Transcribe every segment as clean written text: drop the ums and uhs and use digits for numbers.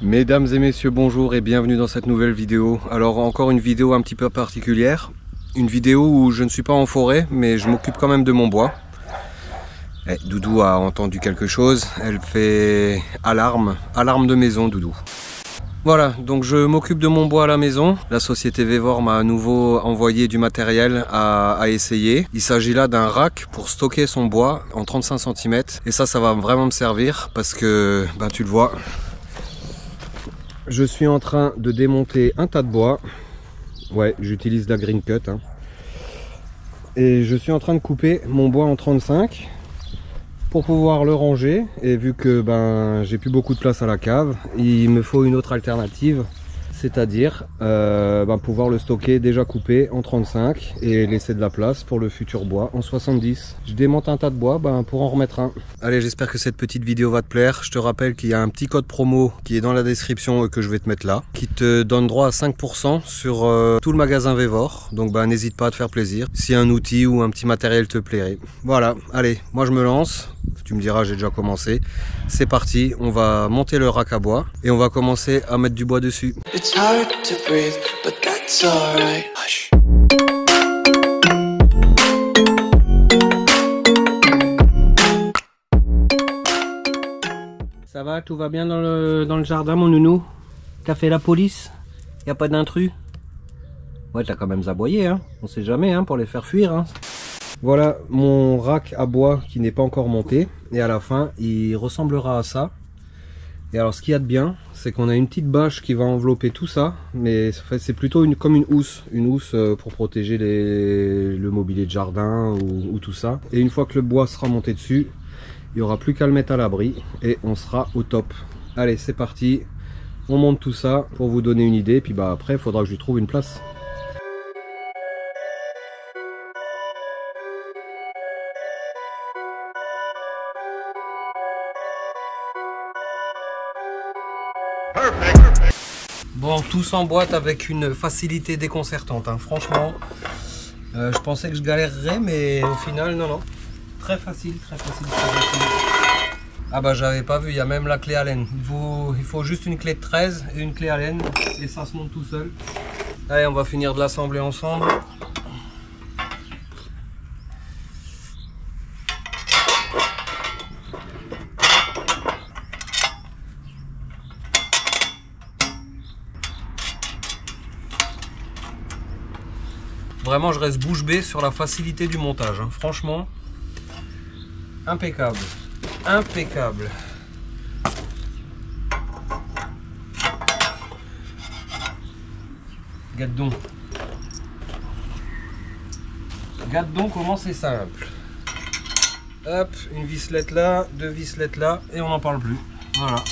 Mesdames et messieurs, bonjour et bienvenue dans cette nouvelle vidéo. Alors encore une vidéo un petit peu particulière. Une vidéo où je ne suis pas en forêt, mais je m'occupe quand même de mon bois. Doudou a entendu quelque chose, elle fait alarme de maison Doudou. Voilà, donc je m'occupe de mon bois à la maison. La société Vévor m'a à nouveau envoyé du matériel à essayer. Il s'agit là d'un rack pour stocker son bois en 35 cm. Et ça va vraiment me servir parce que, tu le vois, je suis en train de démonter un tas de bois. Ouais, j'utilise la Green Cut. Et je suis en train de couper mon bois en 35 pour pouvoir le ranger. Et vu que j'ai plus beaucoup de place à la cave, il me faut une autre alternative. C'est-à-dire pouvoir le stocker déjà coupé en 35 et laisser de la place pour le futur bois en 70. Je démonte un tas de bois pour en remettre un. Allez, j'espère que cette petite vidéo va te plaire. Je te rappelle qu'il y a un petit code promo qui est dans la description et que je vais te mettre là, qui te donne droit à 5% sur tout le magasin Vévor. Donc n'hésite pas à te faire plaisir si un outil ou un petit matériel te plairait. Voilà, allez, moi je me lance. Tu me diras, j'ai déjà commencé. C'est parti, on va monter le rack à bois et on va commencer à mettre du bois dessus. It's hard to breathe, but that's alright. Hush. Ça va, tout va bien dans le jardin, mon nounou? T'as fait la police? Y a pas d'intrus? Ouais, t'as quand même aboyé, on sait jamais, pour les faire fuir. Voilà mon rack à bois qui n'est pas encore monté, et à la fin il ressemblera à ça. Et alors ce qu'il y a de bien, c'est qu'on a une petite bâche qui va envelopper tout ça, mais c'est plutôt comme une housse pour protéger le mobilier de jardin ou tout ça. Et une fois que le bois sera monté dessus, il n'y aura plus qu'à le mettre à l'abri et on sera au top. Allez, c'est parti, on monte tout ça pour vous donner une idée, et puis après il faudra que je lui trouve une place. Bon, tout s'emboîte avec une facilité déconcertante, franchement. Je pensais que je galérerais, mais au final, non. Très facile, très facile. Ah j'avais pas vu, il y a même la clé Allen. Il faut juste une clé de 13 et une clé Allen, et ça se monte tout seul. Allez, on va finir de l'assembler ensemble. Vraiment, je reste bouche bée sur la facilité du montage. Franchement, impeccable. Impeccable. Regarde donc. Regarde donc comment c'est simple. Hop, une visselette là, deux visselettes là, et on n'en parle plus. Voilà.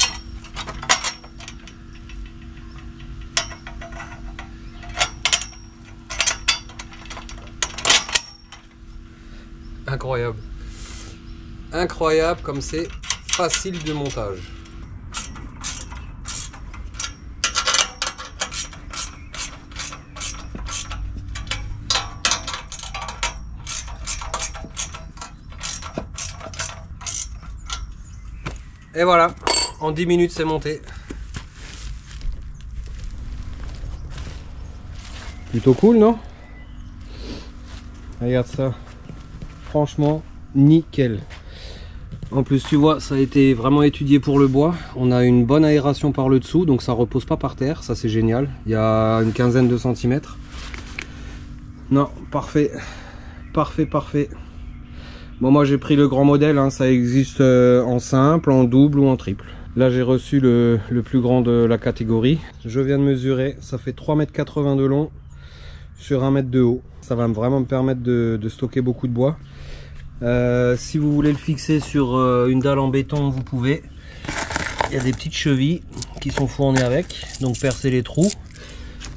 Incroyable. Incroyable comme c'est facile de montage. Et voilà, en 10 minutes c'est monté. Plutôt cool, non? Regarde ça. Franchement, nickel. En plus, tu vois, ça a été vraiment étudié pour le bois. On a une bonne aération par le dessous, donc ça repose pas par terre. Ça, c'est génial. Il y a une quinzaine de centimètres. Non, parfait. Parfait. Bon, moi, j'ai pris le grand modèle. Ça existe en simple, en double ou en triple. Là, j'ai reçu le plus grand de la catégorie. Je viens de mesurer. Ça fait 3,80 m de long sur 1 m de haut. Ça va vraiment me permettre de stocker beaucoup de bois. Si vous voulez le fixer sur une dalle en béton, vous pouvez. Il y a des petites chevilles qui sont fournies avec, donc percez les trous.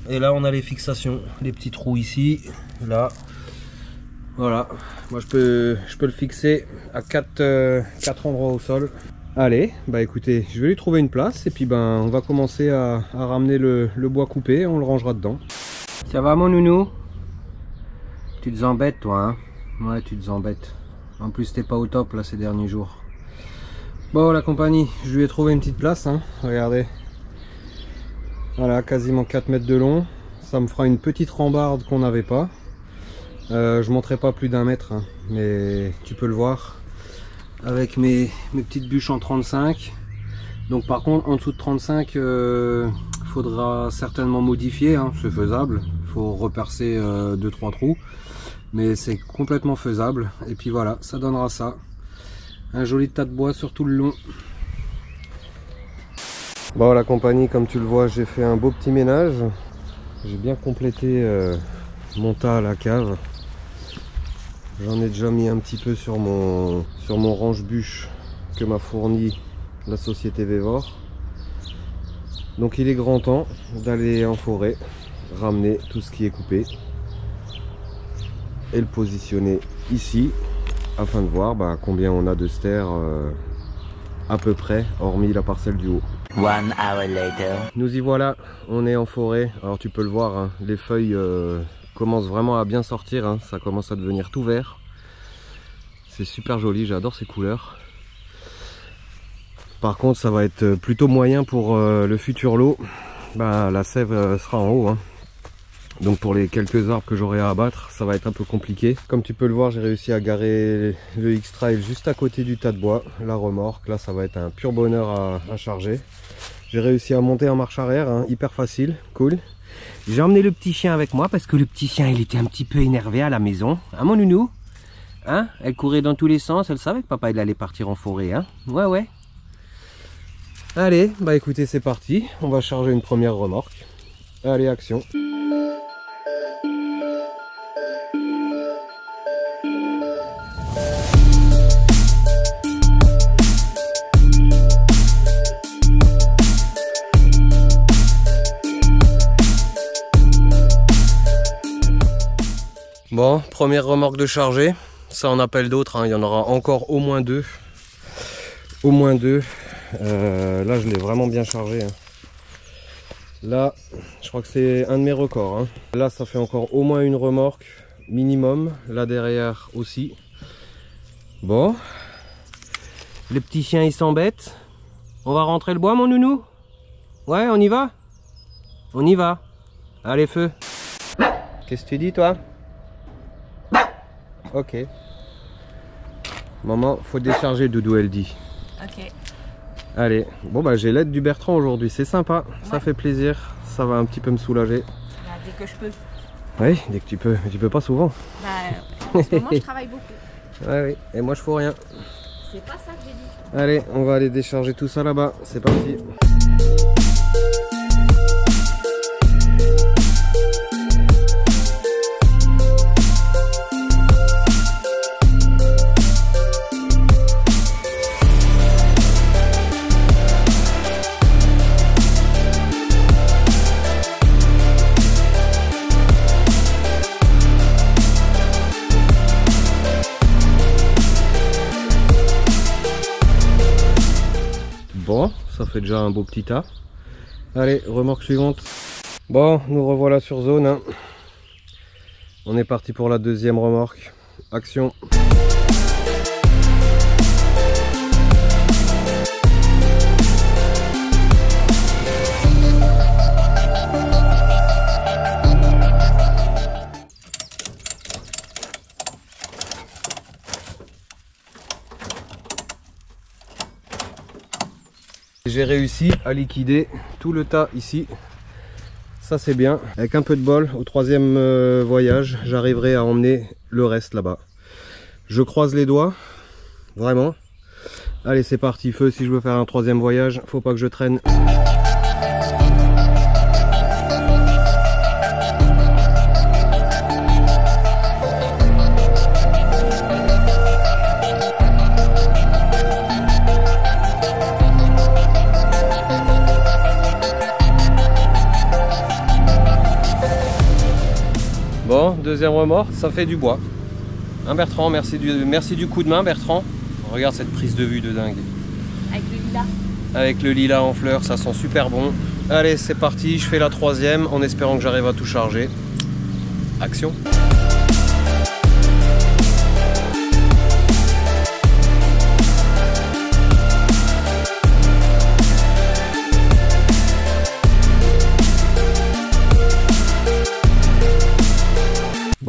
Et là on a les fixations, les petits trous ici, là. Voilà, moi je peux le fixer à 4 endroits au sol. Allez, écoutez, je vais lui trouver une place et puis on va commencer à ramener le bois coupé, on le rangera dedans. Ça va mon nounou? Tu te embêtes toi, Ouais, tu te embêtes. En plus t'es pas au top là ces derniers jours. Bon la compagnie, je lui ai trouvé une petite place, regardez. Voilà, quasiment 4 mètres de long. Ça me fera une petite rambarde qu'on n'avait pas. Je monterai pas plus d'1 mètre, hein, mais tu peux le voir. Avec mes petites bûches en 35. Donc par contre, en dessous de 35, faudra certainement modifier, hein, c'est faisable. Il faut repercer 2-3 trous. Mais c'est complètement faisable. Et puis voilà, ça donnera ça. Un joli tas de bois sur tout le long. Bon, la compagnie, comme tu le vois, j'ai fait un beau petit ménage. J'ai bien complété mon tas à la cave. J'en ai déjà mis un petit peu sur mon range-bûche que m'a fourni la société Vévor. Donc il est grand temps d'aller en forêt, ramener tout ce qui est coupé et le positionner ici afin de voir combien on a de stères à peu près, hormis la parcelle du haut. 1 hour later. Nous y voilà, on est en forêt. Alors tu peux le voir, hein, les feuilles commencent vraiment à bien sortir, hein, ça commence à devenir tout vert. C'est super joli, j'adore ces couleurs. Par contre ça va être plutôt moyen pour le futur lot. La sève sera en haut, hein. Donc pour les quelques arbres que j'aurai à abattre, ça va être un peu compliqué. Comme tu peux le voir, j'ai réussi à garer le X-Trail juste à côté du tas de bois, la remorque. Là ça va être un pur bonheur à charger. J'ai réussi à monter en marche arrière, hein, hyper facile, cool. J'ai emmené le petit chien avec moi parce que le petit chien il était un petit peu énervé à la maison. Hein mon nounou? Hein? Elle courait dans tous les sens, elle savait que papa il allait partir en forêt, hein? Ouais. Allez, écoutez, c'est parti. On va charger une première remorque. Allez, action. Bon, première remorque de charger, ça en appelle d'autres, hein. Il y en aura encore au moins 2. Au moins 2. Là je l'ai vraiment bien chargé, hein. Là je crois que c'est un de mes records, hein. Là ça fait encore au moins une remorque minimum, là derrière aussi. Bon, le petit chien il s'embête. On va rentrer le bois mon nounou? Ouais, on y va? On y va. Allez, feu. Qu'est-ce que tu dis toi? Ok. Maman, faut décharger Doudou, elle dit. Ok. Allez, bon j'ai l'aide du Bertrand aujourd'hui, c'est sympa, ouais. Ça fait plaisir, ça va un petit peu me soulager. Dès que je peux. Oui, dès que tu peux, mais tu peux pas souvent. En ce moment je travaille beaucoup. Oui, et moi je fous rien. C'est pas ça que j'ai dit. Allez, on va aller décharger tout ça là-bas, c'est parti. Bon, ça fait déjà un beau petit tas. Allez, remorque suivante. Bon, nous revoilà sur zone, hein. On est parti pour la deuxième remorque. Action. J'ai réussi à liquider tout le tas ici. Ça c'est bien. Avec un peu de bol, au troisième voyage, j'arriverai à emmener le reste là-bas. Je croise les doigts, vraiment. Allez, c'est parti, feu. Si je veux faire un troisième voyage, faut pas que je traîne. Bon, deuxième remorque, ça fait du bois. Hein Bertrand, merci du coup de main Bertrand. Regarde cette prise de vue de dingue. Avec le lilas. Avec le lilas en fleurs, ça sent super bon. Allez, c'est parti, je fais la troisième en espérant que j'arrive à tout charger. Action.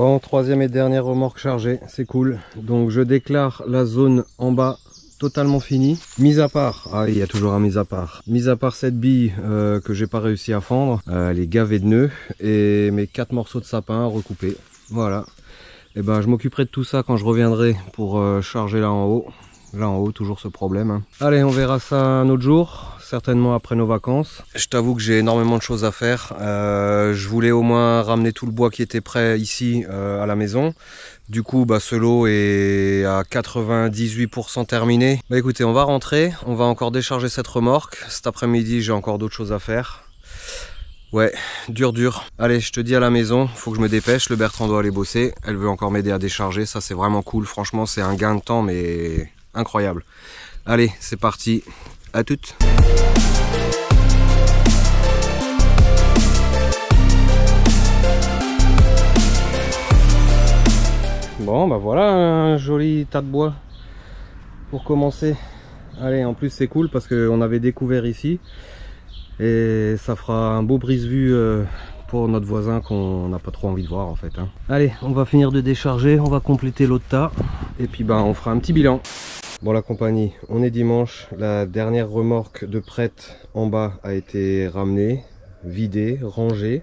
Bon, troisième et dernière remorque chargée, c'est cool. Donc je déclare la zone en bas totalement finie. Mis à part, il y a toujours un mis à part. Mis à part cette bille que j'ai pas réussi à fendre, elle est gavée de nœuds et mes 4 morceaux de sapin à recouper. Voilà. Et ben je m'occuperai de tout ça quand je reviendrai pour charger là en haut. Là en haut, toujours ce problème. Hein. Allez, on verra ça un autre jour, certainement après nos vacances. Je t'avoue que j'ai énormément de choses à faire. Je voulais au moins ramener tout le bois qui était prêt ici à la maison. Du coup, ce lot est à 98% terminé. Écoutez, on va rentrer, on va encore décharger cette remorque. Cet après-midi, j'ai encore d'autres choses à faire. Ouais, dur. Allez, je te dis à la maison, faut que je me dépêche. Le Bertrand doit aller bosser. Elle veut encore m'aider à décharger. Ça, c'est vraiment cool. Franchement, c'est un gain de temps, mais incroyable. Allez, c'est parti. À toutes. Bon, voilà un joli tas de bois pour commencer. Allez, en plus c'est cool parce qu'on avait découvert ici et ça fera un beau brise-vue pour notre voisin qu'on n'a pas trop envie de voir en fait. Hein. Allez, on va finir de décharger, on va compléter l'autre tas et puis on fera un petit bilan. Bon la compagnie, on est dimanche, la dernière remorque de prête en bas a été ramenée, vidée, rangée.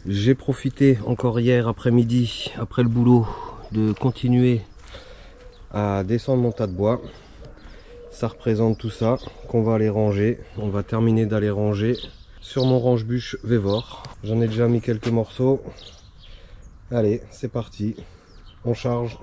J'ai profité encore hier après-midi, après le boulot, de continuer à descendre mon tas de bois. Ça représente tout ça qu'on va aller ranger. On va terminer d'aller ranger sur mon range-bûche Vévor. J'en ai déjà mis quelques morceaux. Allez, c'est parti, on charge.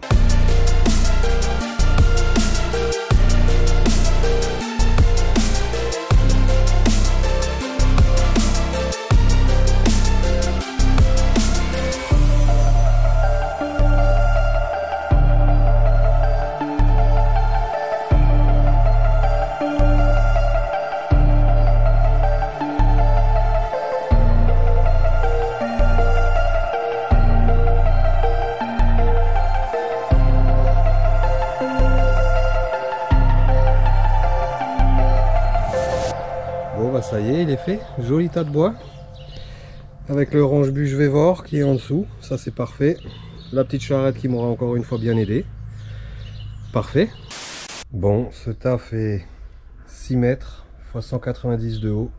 Ça y est, il est fait, joli tas de bois avec le range-bûche Vévor qui est en dessous, ça c'est parfait. La petite charrette qui m'aura encore une fois bien aidé, parfait. Bon, ce tas fait 6 mètres x 190 de haut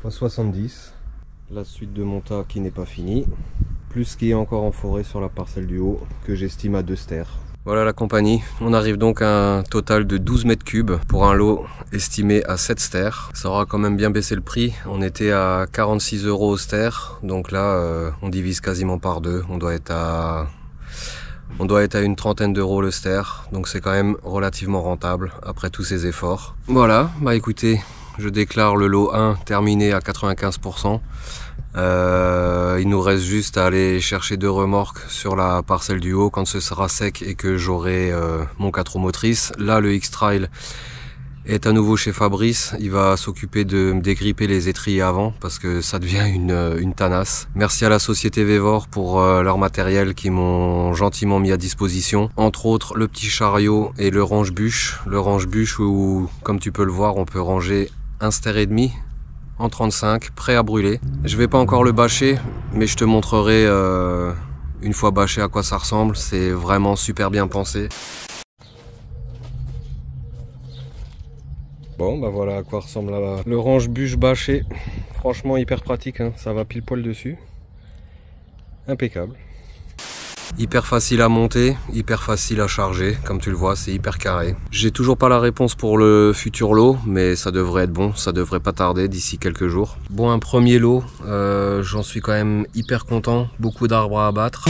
x 70. La suite de mon tas qui n'est pas fini, plus ce qui est encore en forêt sur la parcelle du haut que j'estime à 2 stères. Voilà la compagnie, on arrive donc à un total de 12 mètres cubes pour un lot estimé à 7 stères. Ça aura quand même bien baissé le prix, on était à 46 € au stère, donc là on divise quasiment par deux, on doit être à une trentaine d'euros le stère, donc c'est quand même relativement rentable après tous ces efforts. Voilà, écoutez, je déclare le lot 1 terminé à 95%. Il nous reste juste à aller chercher 2 remorques sur la parcelle du haut quand ce sera sec et que j'aurai mon 4 roues motrices. Là le X-Trail est à nouveau chez Fabrice, il va s'occuper de me dégripper les étriers avant parce que ça devient une tanasse. Merci à la société Vévor pour leur matériel qui m'ont gentiment mis à disposition. Entre autres le petit chariot et le range-bûche. Le range-bûche où, comme tu peux le voir, on peut ranger 1,5 stère en 35, prêt à brûler. Je vais pas encore le bâcher, mais je te montrerai une fois bâché à quoi ça ressemble. C'est vraiment super bien pensé. Bon, voilà à quoi ressemble le range-bûche bâché. Franchement hyper pratique, hein. Ça va pile poil dessus. Impeccable. Hyper facile à monter, hyper facile à charger, comme tu le vois, c'est hyper carré. J'ai toujours pas la réponse pour le futur lot, mais ça devrait être bon, ça devrait pas tarder d'ici quelques jours. Bon, un premier lot, j'en suis quand même hyper content, beaucoup d'arbres à abattre.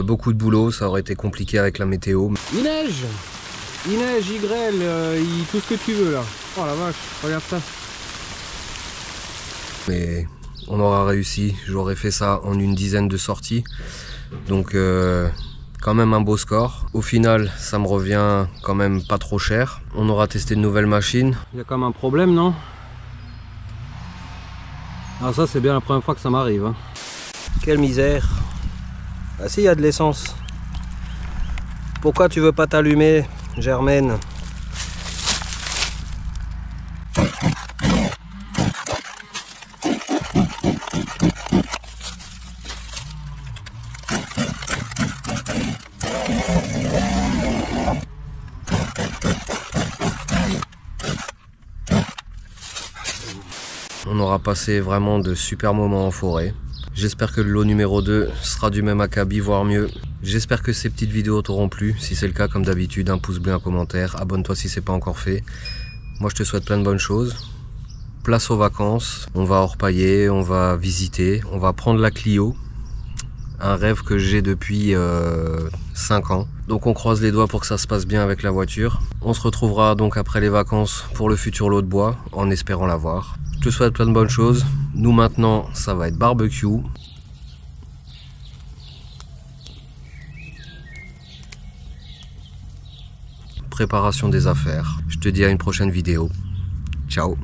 Beaucoup de boulot, ça aurait été compliqué avec la météo. Il neige, il grêle, tout ce que tu veux là. Oh la vache, regarde ça. Mais on aura réussi, j'aurais fait ça en une dizaine de sorties. Donc Quand même un beau score. Au final, ça me revient quand même pas trop cher. On aura testé de nouvelles machines. Il y a quand même un problème, non? Ah, ça c'est bien la première fois que ça m'arrive. Hein. Quelle misère. Ah si, il y a de l'essence. Pourquoi tu veux pas t'allumer, Germaine? On aura passé vraiment de super moments en forêt. J'espère que le lot numéro 2 sera du même acabit, voire mieux. J'espère que ces petites vidéos t'auront plu. Si c'est le cas, comme d'habitude, un pouce bleu, un commentaire. Abonne-toi si c'est pas encore fait. Moi, je te souhaite plein de bonnes choses. Place aux vacances. On va orpailler, on va visiter, on va prendre la Clio. Un rêve que j'ai depuis 5 ans. Donc on croise les doigts pour que ça se passe bien avec la voiture. On se retrouvera donc après les vacances pour le futur lot de bois, en espérant l'avoir. Je te souhaite plein de bonnes choses. Nous maintenant, ça va être barbecue. Préparation des affaires. Je te dis à une prochaine vidéo. Ciao.